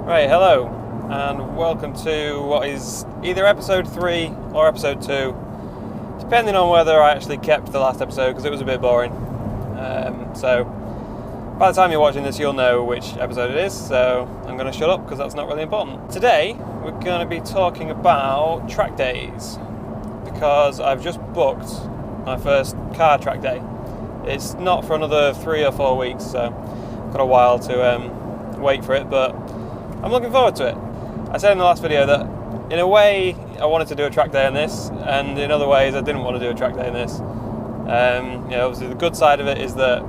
Right, hello, and welcome to what is either episode 3 or episode 2, depending on whether I actually kept the last episode, because it was a bit boring. So, by the time you're watching this, you'll know which episode it is, so I'm going to shut up, because that's not really important. Today, we're going to be talking about track days, because I've just booked my first car track day. It's not for another 3 or 4 weeks, so I've got a while to wait for it, but I'm looking forward to it. I said in the last video that in a way I wanted to do a track day on this, and in other ways I didn't want to do a track day on this. Obviously the good side of it is that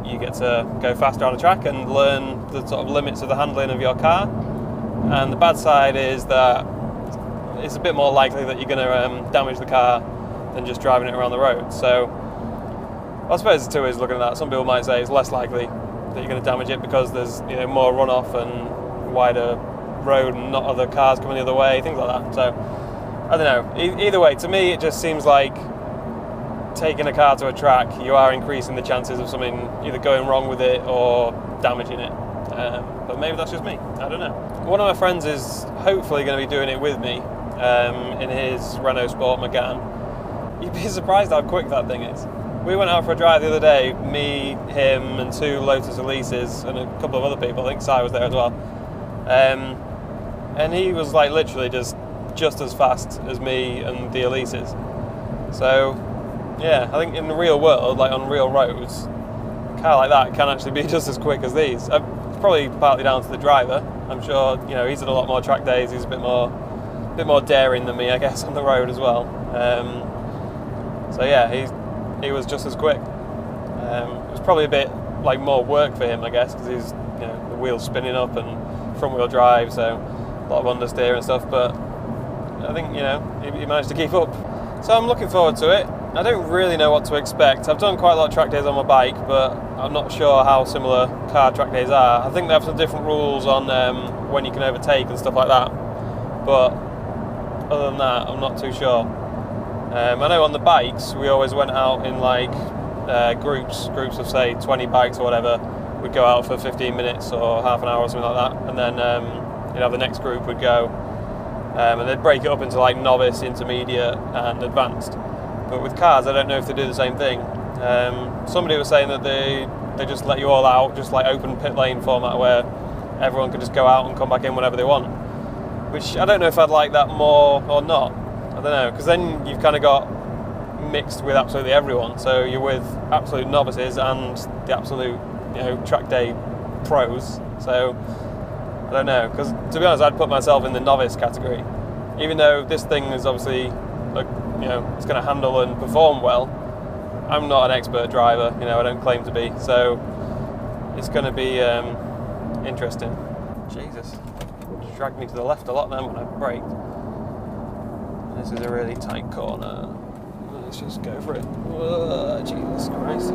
you get to go faster on a track and learn the sort of limits of the handling of your car, and the bad side is that it's a bit more likely that you're going to damage the car than just driving it around the road. So I suppose the two is looking at that. Some people might say it's less likely that you're going to damage it because there's more runoff and wider road and not other cars coming the other way, things like that. So I don't know, either way, to me it just seems like taking a car to a track, you are increasing the chances of something either going wrong with it or damaging it. But maybe that's just me, I don't know. One of my friends is hopefully going to be doing it with me in his Renault Sport Megane. You'd be surprised how quick that thing is. We went out for a drive the other day, me, him and 2 Lotus Elises and a couple of other people. I think Si was there as well. And he was like literally just as fast as me and the Elises. So yeah, I think in the real world, like on real roads, a car like that can actually be just as quick as these. It's probably partly down to the driver. I'm sure he's had a lot more track days. He's a bit more daring than me, I guess, on the road as well. So yeah, he was just as quick. It was probably a bit like more work for him, I guess, because he's the wheels spinning up and front wheel drive, so a lot of understeer and stuff, but I think he managed to keep up. So I'm looking forward to it. I don't really know what to expect. I've done quite a lot of track days on my bike, but I'm not sure how similar car track days are. I think they have some different rules on when you can overtake and stuff like that, but other than that I'm not too sure. I know on the bikes we always went out in like groups of say 20 bikes or whatever. We'd go out for 15 minutes or half an hour or something like that, and then the next group would go and they'd break it up into like novice, intermediate and advanced. But with cars I don't know if they do the same thing. Somebody was saying that they just let you all out, just like open pit lane format where everyone could just go out and come back in whenever they want, which I don't know if I'd like that more or not. I don't know, because then you've kind of got mixed with absolutely everyone, so you're with absolute novices and the absolute track day pros. So I don't know, because to be honest I'd put myself in the novice category, even though this thing is obviously it's going to handle and perform well. I'm not an expert driver, I don't claim to be, so it's going to be interesting. Jesus, it dragged me to the left a lot then when I braked. This is a really tight corner. Let's just go for it. Whoa, Jesus Christ.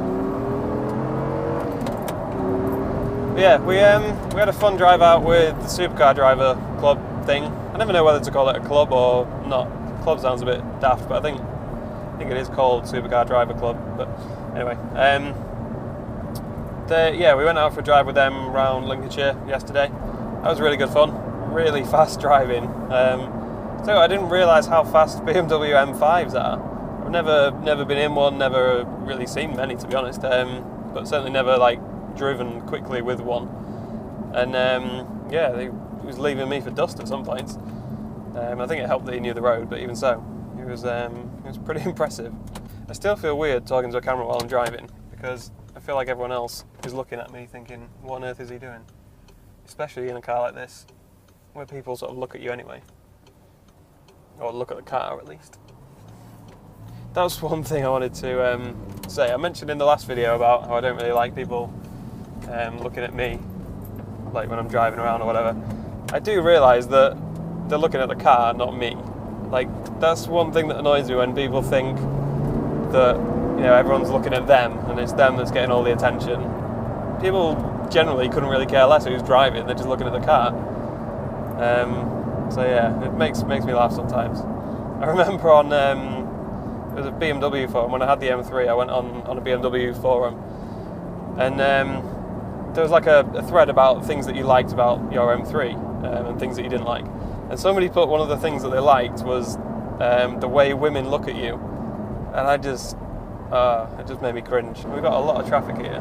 But yeah, we had a fun drive out with the SupercarDriver club thing. I never know whether to call it a club or not. Club sounds a bit daft, but I think it is called SupercarDriver Club. But anyway, we went out for a drive with them around Lincolnshire yesterday. That was really good fun. Really fast driving. So I didn't realise how fast BMW M5s are. I've never been in one, never really seen many to be honest, but certainly never like driven quickly with one. And it was leaving me for dust at some points. I think it helped that he knew the road, but even so, it was pretty impressive. I still feel weird talking to a camera while I'm driving, because I feel like everyone else is looking at me thinking, what on earth is he doing? Especially in a car like this, where people sort of look at you anyway. Or look at the car at least. That was one thing I wanted to say. I mentioned in the last video about how I don't really like people looking at me, like when I'm driving around or whatever. I do realise that they're looking at the car, not me. Like, that's one thing that annoys me, when people think that everyone's looking at them and it's them that's getting all the attention. People generally couldn't really care less who's driving, they're just looking at the car. So yeah, it makes me laugh sometimes. I remember on it was a BMW forum when I had the M3. I went on a BMW forum, and there was like a thread about things that you liked about your M3 and things that you didn't like. And somebody put one of the things that they liked was the way women look at you. And it just made me cringe. We've got a lot of traffic here,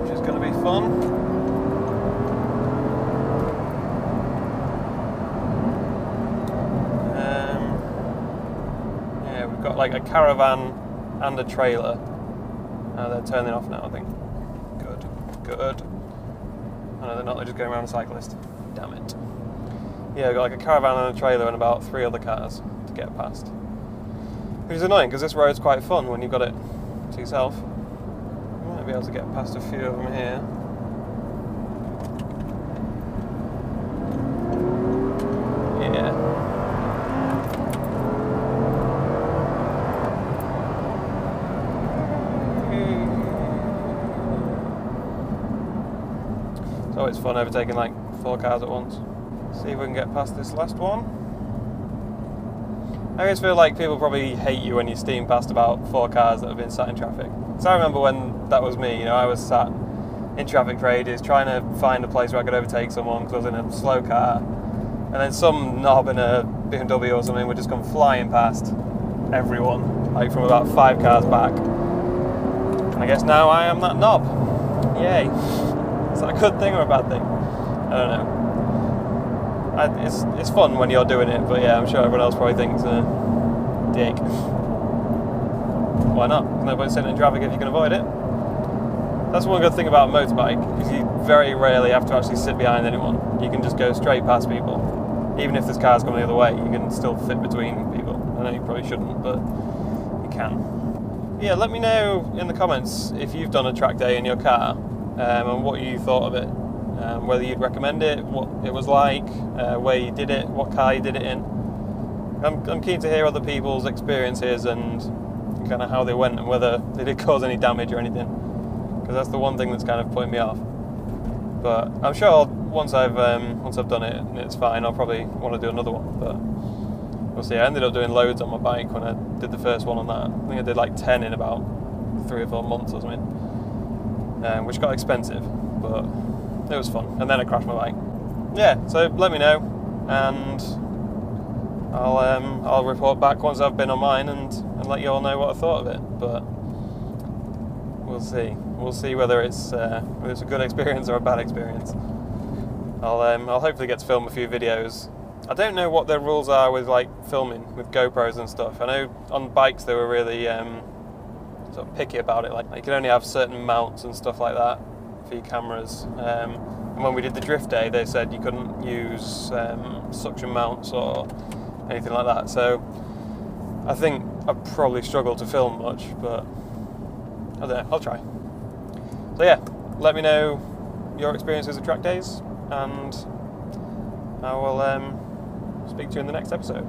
which is going to be fun. Yeah, we've got like a caravan and a trailer. They're turning off now, I think. Good. Oh no, they're not, they're just going around a cyclist. Damn it. Yeah, we've got like a caravan and a trailer and about 3 other cars to get past. Which is annoying, because this road's quite fun when you've got it to yourself. You might be able to get past a few of them here. Yeah. It's always fun overtaking like 4 cars at once. See if we can get past this last one. I always feel like people probably hate you when you steam past about 4 cars that have been sat in traffic. So I remember when that was me, I was sat in traffic for ages trying to find a place where I could overtake someone because I was in a slow car, and then some knob in a BMW or something would just come flying past everyone, like from about 5 cars back. And I guess now I am that knob. Yay. Is that a good thing or a bad thing? I don't know. It's fun when you're doing it, but yeah, I'm sure everyone else probably thinks, dick. Why not? There's no point sitting in traffic if you can avoid it. That's one good thing about a motorbike, is you very rarely have to actually sit behind anyone. You can just go straight past people. Even if this car's coming the other way, you can still fit between people. I know you probably shouldn't, but you can. Yeah, let me know in the comments if you've done a track day in your car, and what you thought of it. Whether you'd recommend it, what it was like, where you did it, what car you did it in. I'm keen to hear other people's experiences and kind of how they went and whether they did cause any damage or anything, because that's the one thing that's kind of putting me off. But I'm sure once I've done it and it's fine, I'll probably want to do another one. But we'll see. I ended up doing loads on my bike when I did the first one on that. I think I did like 10 in about 3 or 4 months or something, which got expensive, but it was fun. And then I crashed my bike. Yeah, so let me know, and I'll report back once I've been on mine and let you all know what I thought of it. But we'll see. We'll see whether it's a good experience or a bad experience. I'll hopefully get to film a few videos. I don't know what their rules are with like filming with GoPros and stuff. I know on bikes they were really sort of picky about it. Like you can only have certain mounts and stuff like that for your cameras. And when we did the drift day, they said you couldn't use suction mounts or anything like that. So I think I probably struggle to film much, but I don't know, I'll try. So yeah, let me know your experiences of track days, and I will speak to you in the next episode.